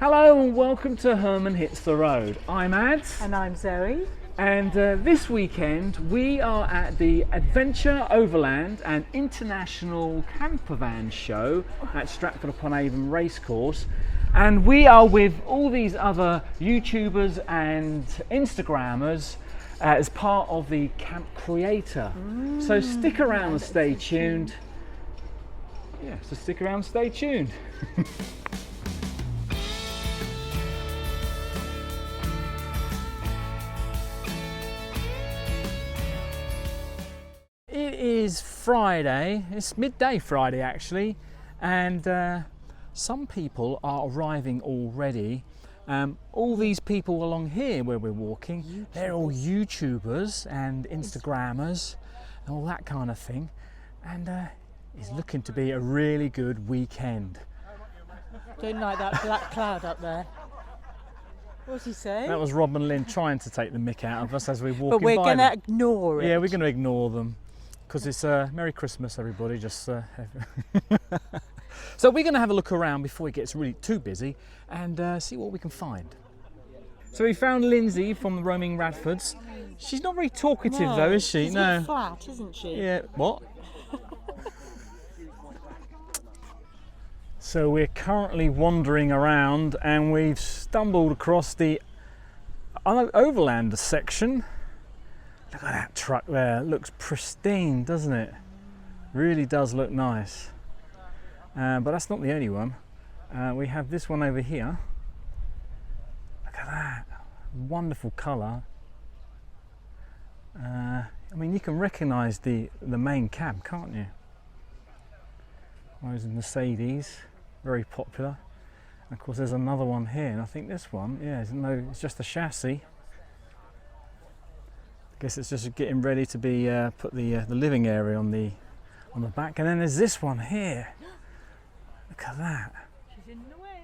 Hello and welcome to Herman Hits the Road. I'm Ads. And I'm Zoe. And this weekend we are at the Adventure, Overland and International Campervan show at Stratford-upon-Avon Racecourse. And we are with all these other YouTubers and Instagrammers as part of the Camp Creator. So stick around and stay tuned. Yeah, so stick around and stay tuned. It is Friday, it's midday Friday actually, and some people are arriving already. All these people along here where we're walking, they're all YouTubers and Instagrammers and all that kind of thing, and it's looking to be a really good weekend. Don't like that black cloud up there. What's he saying? That was Rob and Lynn trying to take the mick out of us as we're walking by. But we're going to ignore it. Yeah, we're going to ignore them. Because it's Merry Christmas, everybody. Just so we're going to have a look around before it gets really too busy and see what we can find. So we found Lindsay from the Roaming Radfords. She's not very talkative though, is she? She's a bit flat, isn't she? Yeah. What? So we're currently wandering around and we've stumbled across the Overland section. Look at that truck there, it looks pristine, doesn't it? Really does look nice. But that's not the only one. We have this one over here. Look at that, wonderful colour. I mean, you can recognise the main cab, can't you? Those Mercedes, very popular. And of course there's another one here, and I think this one, yeah, it's just a chassis. Guess it's just getting ready to be put the living area on the back, and then there's this one here. Look at that. She's in the way.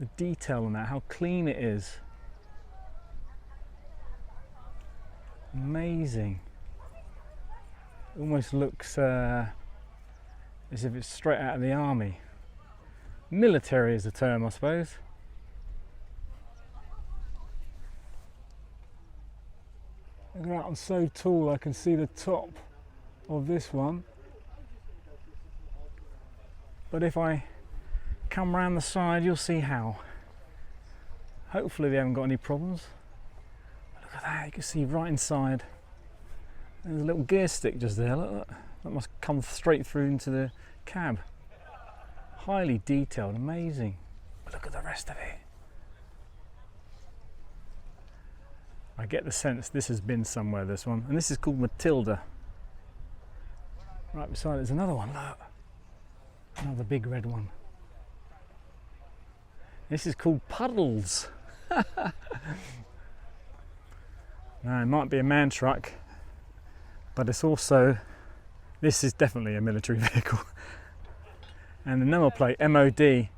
The detail on that, how clean it is. Amazing. Almost looks as if it's straight out of the army. Military is the term, I suppose. Look at that, I'm so tall I can see the top of this one. But if I come round the side, you'll see how. Hopefully they haven't got any problems. Look at that, you can see right inside. There's a little gear stick just there, look, that must come straight through into the cab. Highly detailed, amazing. But look at the rest of it. I get the sense this has been somewhere, this one. And this is called Matilda. Right beside it there's another one, look. Another big red one. This is called Puddles. Now, it might be a man truck, but it's also, this is definitely a military vehicle. And the number plate, MOD, I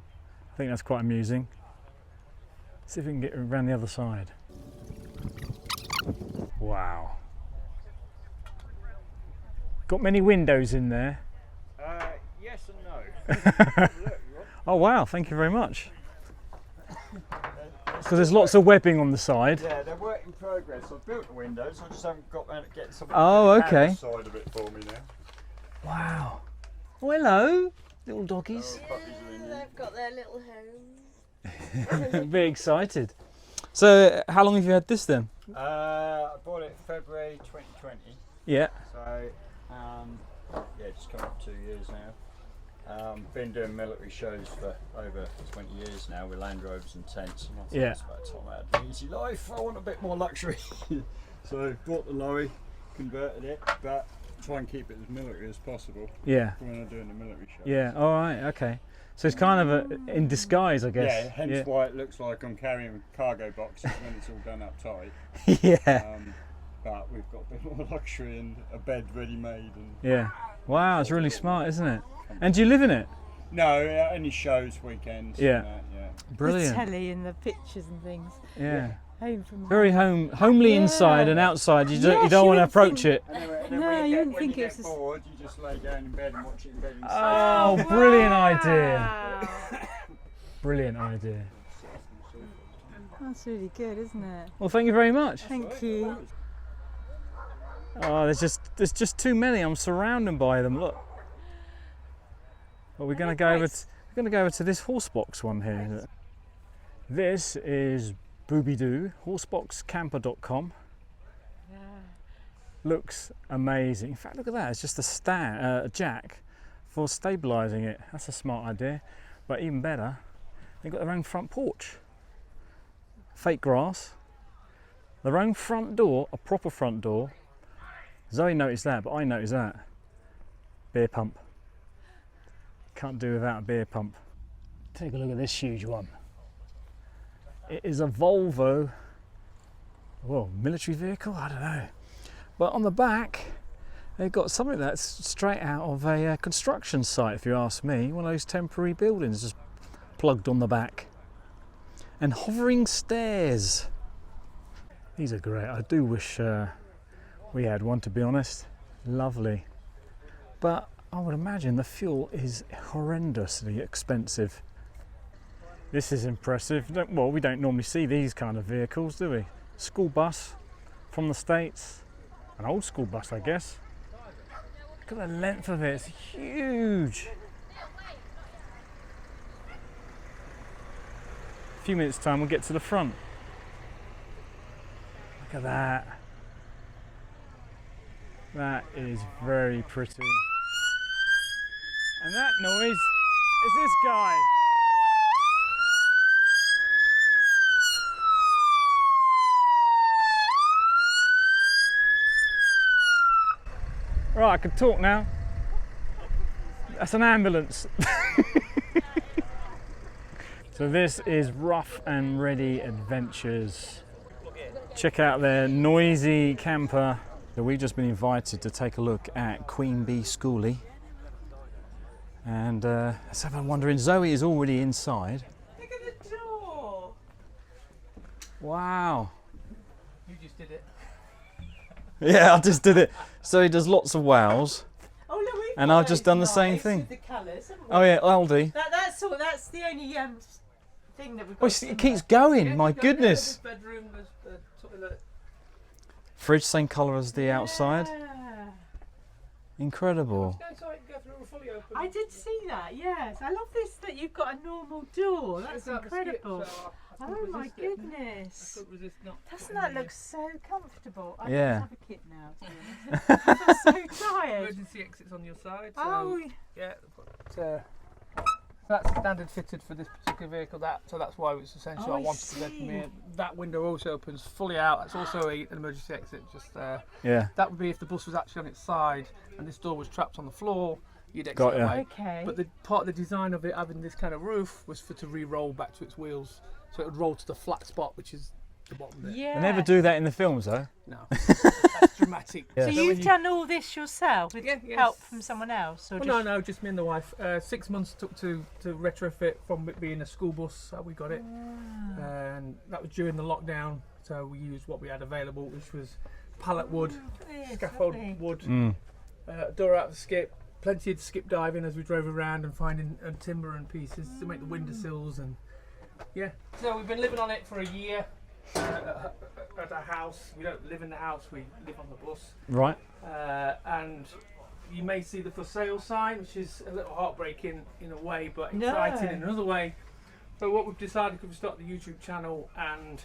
think that's quite amusing. Let's see if we can get around the other side. Wow. Got many windows in there? Yes and no. Oh wow, thank you very much. Because there's lots of webbing on the side. Yeah, they're work in progress. I've built the windows, I just haven't got around to getting something side of it for me now. Wow. Oh, hello, little doggies. They've got their little homes. Very excited. So, how long have you had this then? I bought it February 2020. Yeah. So, yeah, just come up 2 years now. Been doing military shows for over 20 years now with Land Rovers and tents, and I thought it's about time I had an easy life. I want a bit more luxury. So, bought the lorry, converted it, but try and keep it as military as possible. Yeah. When I'm doing the military shows. Yeah, alright, okay. So it's kind of in disguise, I guess. Yeah, hence why it looks like I'm carrying cargo boxes when it's all done up tight. Yeah. But we've got a bit more luxury and a bed ready made. And yeah. Wow, it's really smart, isn't it? And do you live in it? No, only shows, weekends. Yeah. And that, yeah. Brilliant. The telly and the pictures and things. Yeah. Home from Very homely inside and outside. You don't want to approach it. No, you wouldn't think when you it's get bored, you just lay down in bed and watch it in bed. Oh, brilliant idea. Brilliant idea. That's really good, isn't it? Well, thank you very much. Thank you. Oh, there's just too many. I'm surrounded by them. Look. Well, we're going to go over to this horsebox one here. This is Boobidoo, horseboxcamper.com. Yeah. Looks amazing. In fact, look at that. It's just a stand, a jack for stabilising it. That's a smart idea. But even better, they've got their own front porch. Fake grass. Their own front door, a proper front door. Zoe noticed that, but I noticed that. Beer pump. Can't do without a beer pump. Take a look at this huge one. It is a Volvo, well, military vehicle, I don't know. But on the back, they've got something that's straight out of a construction site, if you ask me. One of those temporary buildings just plugged on the back. And hovering stairs. These are great. I do wish we had one, to be honest. Lovely. But I would imagine the fuel is horrendously expensive. This is impressive. Well, we don't normally see these kind of vehicles, do we? School bus from the States. An old school bus, I guess. Look at the length of it. It's huge. A few minutes time we'll get to the front. Look at that. That is very pretty. And that noise is this guy. Right, I can talk now. That's an ambulance. So this is Rough and Ready Adventures. Check out their noisy camper. So we've just been invited to take a look at Queen Bee Schoolie. And let's have a wander in. Zoe is already inside. Look at the door. Wow. You just did it. Yeah, I just did it. So he does lots of wows. Oh, look, we've And got I've just those done the same nice thing. with the colours, haven't we? Oh yeah, Aldi. That's the only thing that we've got. Oh, it keeps going, my You've got goodness. the bedroom, the toilet. Fridge, same colour as the outside. Yeah. Incredible. Go inside and go through fully open. I did see that, yes. I love this, that you've got a normal door. That's It's out the skip, incredible. so I Oh couldn't my resist it. I goodness. couldn't resist not Doesn't putting that the, look so comfortable? I Yeah. don't have a kit now, to be honest. I feel so tired. emergency exits on your side? So, Oh, yeah. That's standard fitted for this particular vehicle. So that's why it was essential. Oh, I I wanted to let see. them in. That window also opens fully out. That's also an emergency exit just there. Yeah. That would be if the bus was actually on its side and this door was trapped on the floor. You'd exit Got ya. away. okay. But the part of the design of it having this kind of roof was to re-roll back to its wheels, so it would roll to the flat spot, which is the bottom bit. yeah. They never do that in the films though. No, that's dramatic. Yeah. So So you've when done all this yourself with Yeah, yes. help from someone else? Or Well, no, just me and the wife. 6 months took to retrofit from it being a school bus. We got it, and that was during the lockdown. So we used what we had available, which was pallet wood, Yes, scaffold lovely. wood, Mm. door out of the skip. Plenty of skip diving as we drove around and finding timber and pieces to make the windowsills and yeah. So we've been living on it for a year at our house. We don't live in the house; we live on the bus. Right. And you may see the for sale sign, which is a little heartbreaking in a way, but No. exciting in another way. So what we've decided, we've started the YouTube channel, and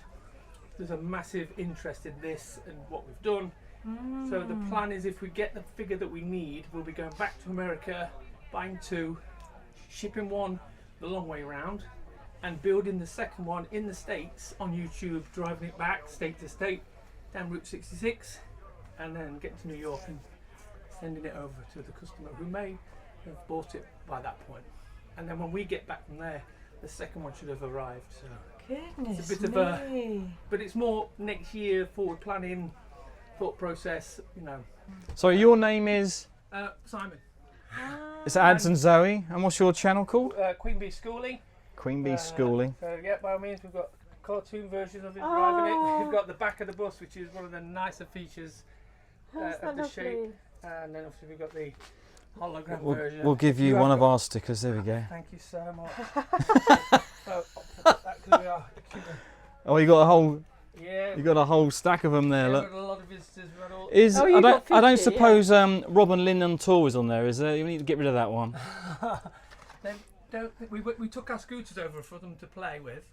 there's a massive interest in this and what we've done. So the plan is, if we get the figure that we need, we'll be going back to America, buying 2, shipping 1 the long way around, and building the second one in the States on YouTube, driving it back state to state down Route 66, and then getting to New York and sending it over to the customer who may have bought it by that point. And then when we get back from there, the second one should have arrived. So, Goodness bit of me. but it's more next year, forward planning, thought process, you know. So your name is? Simon, It's Ads and Zoe. And what's your channel called? Queen Bee Schoolie. Queen Bee Schoolie. So yeah, by all means, we've got a cartoon version of it Oh. driving it. We've got the back of the bus, which is one of the nicer features That's of the lovely. shape, and then obviously we've got the hologram version. We'll give you have one of got- our stickers. There we go. Thank you so much. So Oh, you got a whole. Yeah. You got a whole stack of them there. Yeah, Look. we've got a lot of visitors. We've had all... Is Oh, you I got don't 50, suppose Robin Lynn on tour is on there, is there? You need to get rid of that one. we took our scooters over for them to play with.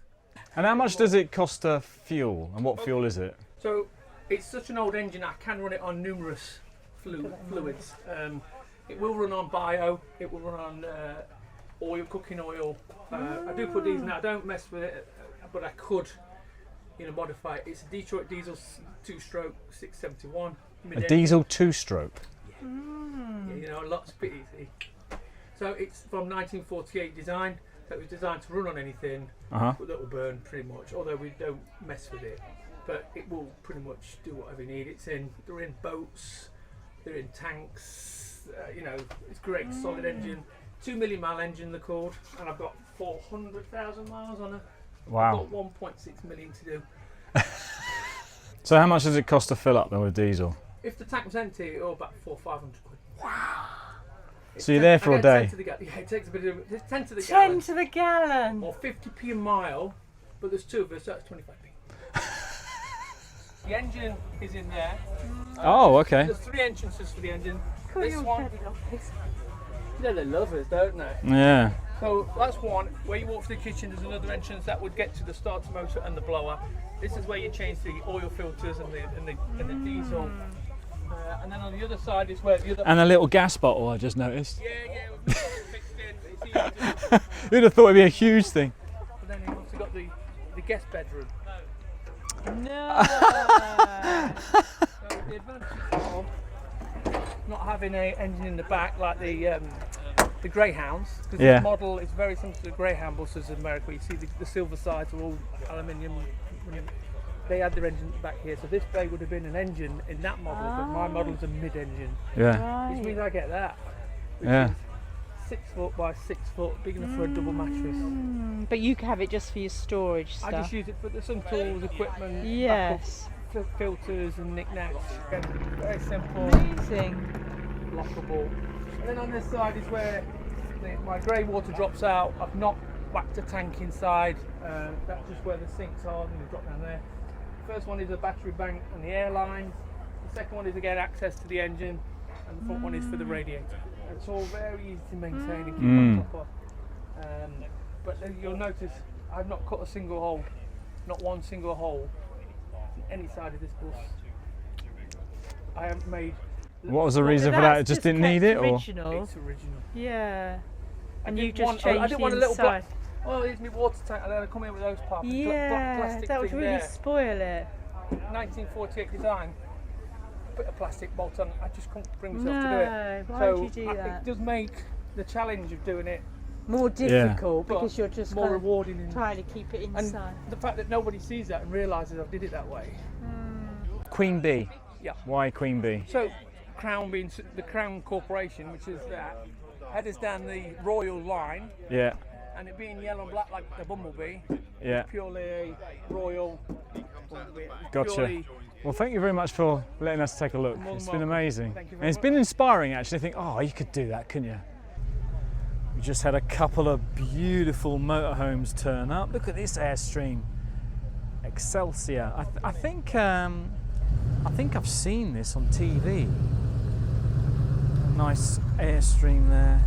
And how much does it cost to fuel? And what fuel is it? So it's such an old engine, I can run it on numerous fluids. It will run on bio, it will run on oil, cooking oil. I do put diesel now, I don't mess with it, but I could, modify it. It's a Detroit diesel 2-stroke 671. A diesel 2-stroke? Yeah, lots of bit easy. So it's from 1948 design, so it was designed to run on anything that will burn pretty much, although we don't mess with it. But it will pretty much do whatever you need. They're in boats, they're in tanks, it's great, solid engine. 2 million mile engine they're called, and I've got 400,000 miles on it. Wow. I've got 1.6 million to do. So how much does it cost to fill up then with diesel? If the tank was empty, about 400 or 500 quid. Wow. So you're there for a day? 10 to the gallon. Yeah, it takes a bit of it's 10 to the 10 gallon. to the gallon. Or 50p a mile, but there's 2 of us, so that's 25p. The engine is in there. Oh, okay. There's 3 entrances for the engine. Cool, This one, they're lovers, don't they? Yeah. So that's one. Where you walk through the kitchen, there's another entrance that would get to the starter motor and the blower. This is where you change the oil filters and the diesel. And then on the other side is where the other. And a little gas bottle, I just noticed. Yeah, we've got it fixed in. It's easy to do. You'd have thought it'd be a huge thing. But then you've also got the guest bedroom. No. So the advantage of not having an engine in the back like the Greyhounds, because Yeah. this model is very similar to the Greyhound buses in America. You see the silver sides are all aluminium. They had their engine back here, so this bay would have been an engine in that model, but my model is a mid-engine, Yeah. which means I get that. Which Yeah. is 6 foot by 6 foot, big enough for a double mattress. But you can have it just for your storage I stuff. just use it for some tools, equipment, Yes. backup, filters and knickknacks. Very simple, Amazing. lockable. And then on this side is where my grey water drops out. I've not whacked a tank inside. That's just where the sinks are, and they drop down there. The first one is a battery bank and the air lines. The second one is again access to the engine, and the front one is for the radiator. And it's all very easy to maintain and keep on top of. But then you'll notice I've not cut a single hole, not one single hole on any side of this bus. I haven't made. What was the reason for that? It just didn't need it, or? Original. It's original. Yeah. And I you didn't just want- changed I didn't want a the little black. inside. Oh, here's my water tank, and then I come in with those parts. Yeah, Plastic that would thing really there. spoil it. 1948 design. Put a plastic bolt on. I just couldn't bring myself to do No, it. why So would you do that? It does make the challenge of doing it More difficult but because you're just more kind of rewarding. And trying to keep it inside. the fact that nobody sees that and realises I did it that way. Queen Bee. Yeah. Why Queen Bee? So Crown being the Crown Corporation, which is that, headers down the royal line, Yeah. and it being yellow and black like the bumblebee, Yeah. purely royal. Bumblebee. Gotcha. Purely, Well, thank you very much for letting us take a look. More than It's been welcome. amazing. Thank you And very it's been inspiring actually. I think, oh, you could do that, couldn't you? We just had a couple of beautiful motorhomes turn up. Look at this Airstream. Excelsior. I think I've seen this on TV. A nice Airstream there.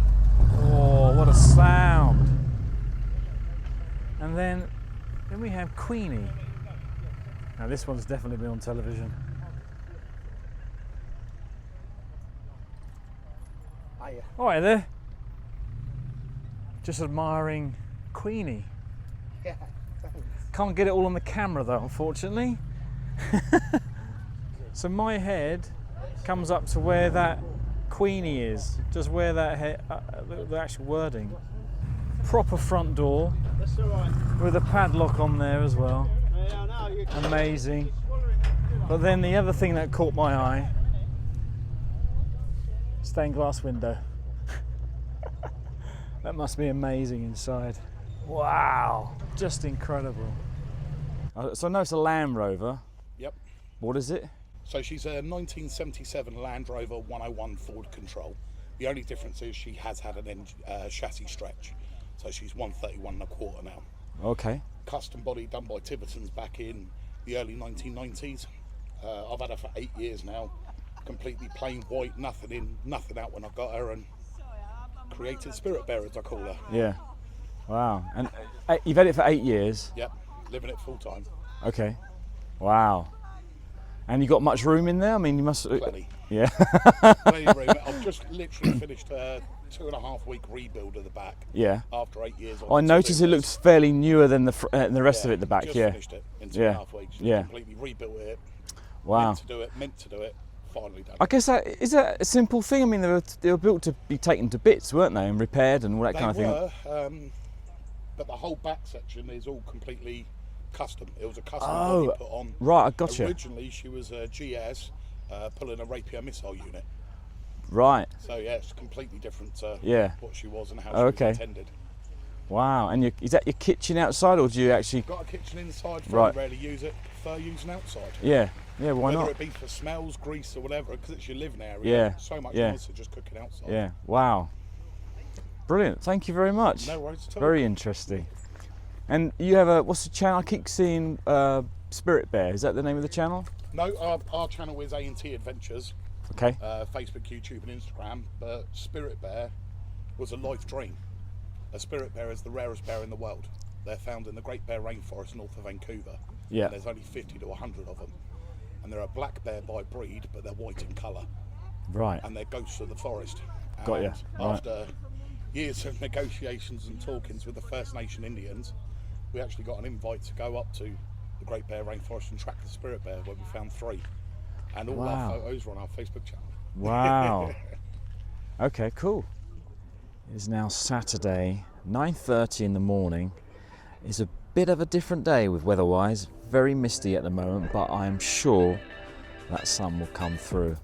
Oh, what a sound. And then we have Queenie. Now this one's definitely been on television. Hiya. All right there. Just admiring Queenie. Yeah, thanks. Can't get it all on the camera though, unfortunately. So my head comes up to where that Queenie is, just where that the actual wording. Proper front door That's all right. with a padlock on there as well. Yeah, no, you Amazing. But then the other thing that caught my eye, stained glass window. That must be amazing inside. Wow, just incredible. So I know it's a Land Rover. Yep. What is it? So she's a 1977 Land Rover 101 Ford Control. The only difference is she has had an chassis stretch. So she's 131 and a quarter now. Okay. custom body done by Tiverton's back in the early 1990s. I've had her for 8 years now, completely plain white, nothing in, nothing out when I got her, and created spirit bearer, as I call her. Yeah. Wow. And you've had it for 8 years? Yep, living it full time. Okay. Wow. And you got much room in there? I mean, you must... Plenty. Yeah. Plenty of room. I've just literally finished a 2.5 week rebuild of the back. Yeah. After 8 years. I noticed it looked fairly newer than the rest of it at the back. Just Yeah. finished it in 2.5 weeks. Yeah. Completely rebuilt it. Wow. Meant to do it. Finally done. I guess is that a simple thing? I mean, they were built to be taken to bits, weren't they, and repaired and all that kind of thing. But the whole back section is all completely custom. It was a custom Oh, body put on. right, I gotcha. Originally, she was a GS pulling a Rapier missile unit. Right. So yeah, it's completely different to Yeah. what she was and how Oh, she okay. was intended. Wow. And is that your kitchen outside, or do you actually? Got a kitchen inside. Right. Very rarely use it. Prefer using outside. Yeah. Yeah. Why Whether not? it be for smells, grease, or whatever, because it's your living area. Yeah, So much yeah. nicer just cooking outside. Yeah. Wow. Brilliant. Thank you very much. No worries at all. Very interesting. And you have what's the channel? I keep seeing Spirit Bear. Is that the name of the channel? No, our channel is A&T Adventures. Okay. Facebook, YouTube and Instagram, but Spirit Bear was a life dream. A spirit bear is the rarest bear in the world. They're found in the Great Bear Rainforest north of Vancouver. Yeah. And there's only 50 to 100 of them. And they're a black bear by breed, but they're white in colour. Right. And they're ghosts of the forest. Got ya. And Right. after years of negotiations and talkings with the First Nation Indians, we actually got an invite to go up to the Great Bear Rainforest and track the spirit bear, where we found 3. And all Wow. our photos are on our Facebook channel. Wow. Okay, cool. It's now Saturday, 9:30 in the morning. It's a bit of a different day with weather-wise. Very misty at the moment, but I'm sure that sun will come through.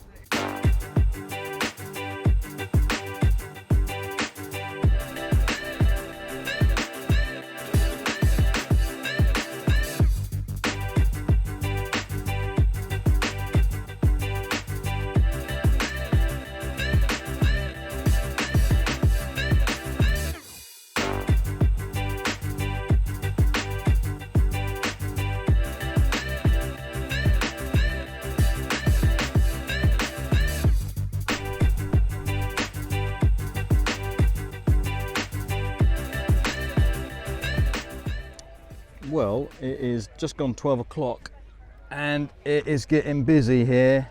Well, it is just gone 12 o'clock and it is getting busy here.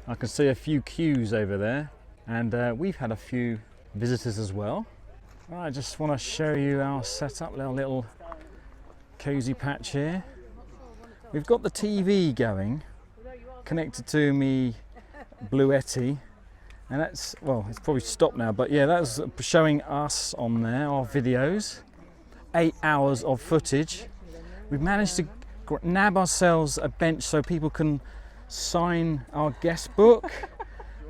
I can see a few queues over there, and we've had a few visitors as well. I just want to show you our setup, our little cozy patch here. We've got the TV going, connected to me Bluetti, and that's, well, it's probably stopped now, but yeah, that's showing us on there, our videos. 8 hours of footage. We've managed to nab ourselves a bench so people can sign our guest book,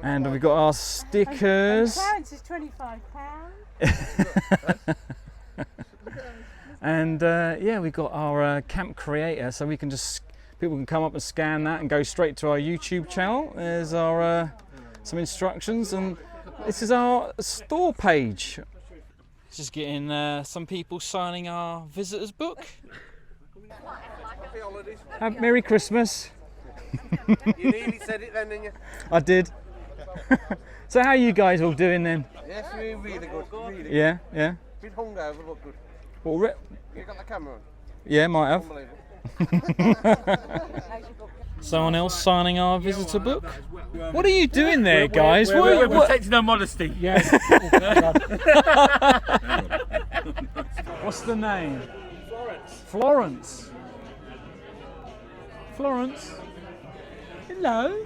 and we've got our stickers. Clearance is £25. And yeah, we've got our camp creator, so we can just, people can come up and scan that and go straight to our YouTube channel. There's our some instructions, and this is our store page. Just getting some people signing our visitors book. Merry Christmas. You nearly said it then, didn't you? I did. So how are you guys all doing then? Yes, we're really good. Really good. Yeah, yeah. Bit hungover, but good. Well, You got the camera on? yeah, might have. Unbelievable. Someone else signing our visitor book. What are you doing there, guys? What? Protecting our modesty. Yeah. What's the name? Florence. Florence. Hello.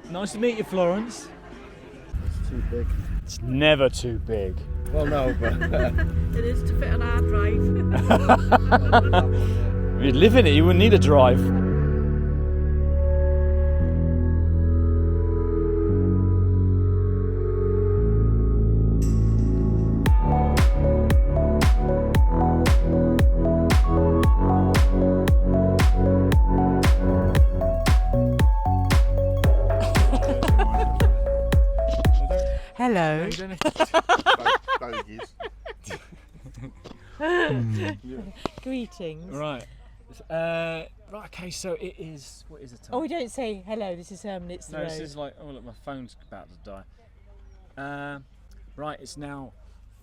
Nice to meet you, Florence. It's too big. It's never too big. Well, no, but It is to fit on our drive. If you'd live in it, you wouldn't need a drive. Hello. bogies. Greetings. Right. Right. Okay. So it is. What is the time? Oh, we don't say hello. This is Herman. It's the No, road. this is like. Oh look, my phone's about to die. Right. It's now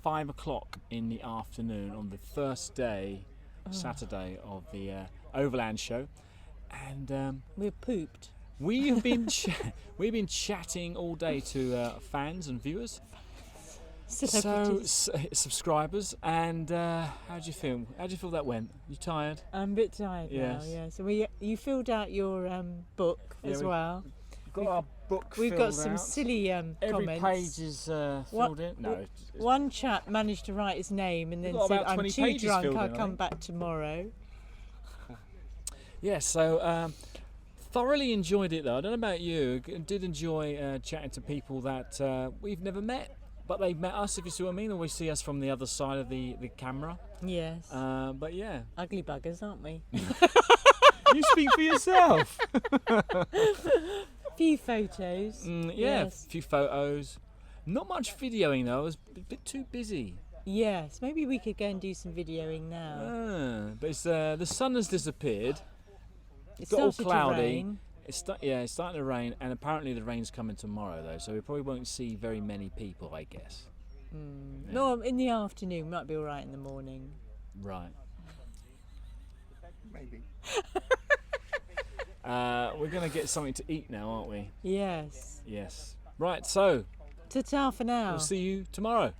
5 o'clock in the afternoon on the first day, Saturday of the Overland show, and We're pooped. we have been we've been chatting all day to fans and viewers. So Celebrities. subscribers, and how do you feel? How do you feel that went? You tired? I'm a bit tired Yes. now. Yeah. So you filled out your book Yeah, as we- well. Got our book. We've got filled some out. silly Every comments. page is filled in. No, it's- One chap managed to write his name and then got said, about "I'm 20 too pages drunk. filled I'll in, I come think. back tomorrow." yeah. So thoroughly enjoyed it though. I don't know about you. Did enjoy chatting to people that we've never met, but they've met us. If you see what I mean, or we see us from the other side of the camera. Yes. But yeah, Ugly buggers, aren't we? you speak for yourself. Few photos. Yeah, Yes. a few photos. Not much videoing though. I was a bit too busy. Yes. Maybe we could go and do some videoing now. But it's, the sun has disappeared. It got all started cloudy. to rain. It's starting to rain, and apparently the rain's coming tomorrow though, so we probably won't see very many people, I guess. No, in the afternoon. Might be all right in the morning. Right. Maybe. We're gonna get something to eat now, aren't we? Yes. Yes. Right. So Ta-ta for now. we'll see you tomorrow.